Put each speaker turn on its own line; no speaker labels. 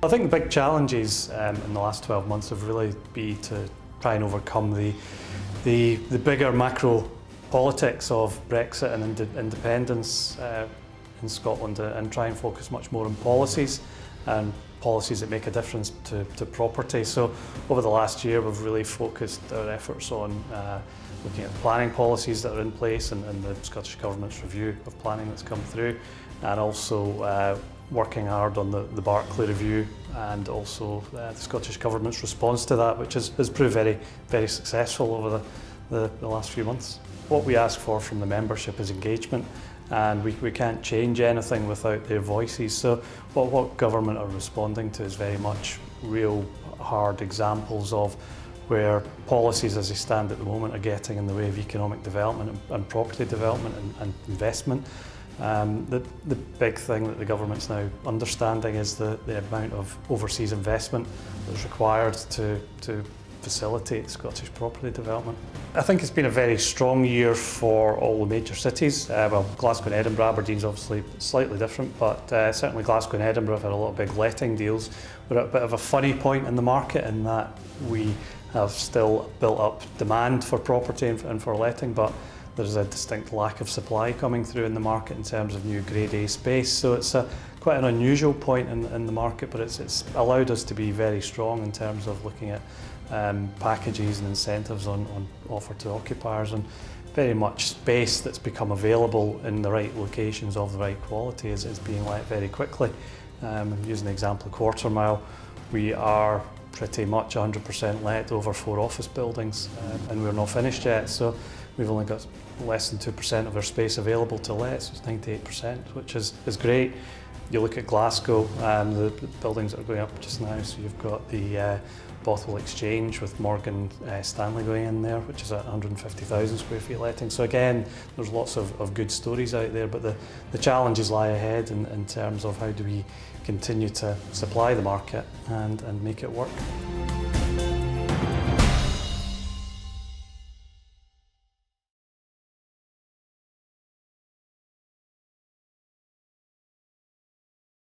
I think the big challenges in the last 12 months have really been to try and overcome the bigger macro politics of Brexit and independence in Scotland, and try and focus much more on policies and policies that make a difference to property. So over the last year we've really focused our efforts on looking at the planning policies that are in place and the Scottish Government's review of planning that's come through, and also working hard on the Barclay review and also the Scottish Government's response to that, which has proved very successful over the last few months. What we ask for from the membership is engagement, and we can't change anything without their voices. So what government are responding to is very much real hard examples of where policies as they stand at the moment are getting in the way of economic development and property development and investment. The big thing that the government's now understanding is the amount of overseas investment that's required to facilitate Scottish property development. I think it's been a very strong year for all the major cities. Well, Glasgow and Edinburgh, Aberdeen's obviously slightly different, but certainly Glasgow and Edinburgh have had a lot of big letting deals. We're at a bit of a funny point in the market in that we have still built up demand for property and for letting, but there's a distinct lack of supply coming through in the market in terms of new Grade A space. So it's quite an unusual point in the market, but it's allowed us to be very strong in terms of looking at packages and incentives on offer to occupiers, and very much space that's become available in the right locations of the right quality is being let very quickly. Using the example of Quartermile, we are pretty much 100% let over 4 office buildings, and we're not finished yet, so we've only got less than 2% of our space available to let, so it's 98%, which is great. You look at Glasgow, the buildings that are going up just now, so you've got the Bothwell Exchange with Morgan Stanley going in there, which is at 150,000 square feet letting. So again, there's lots of good stories out there, but the challenges lie ahead in terms of how do we continue to supply the market and make it work.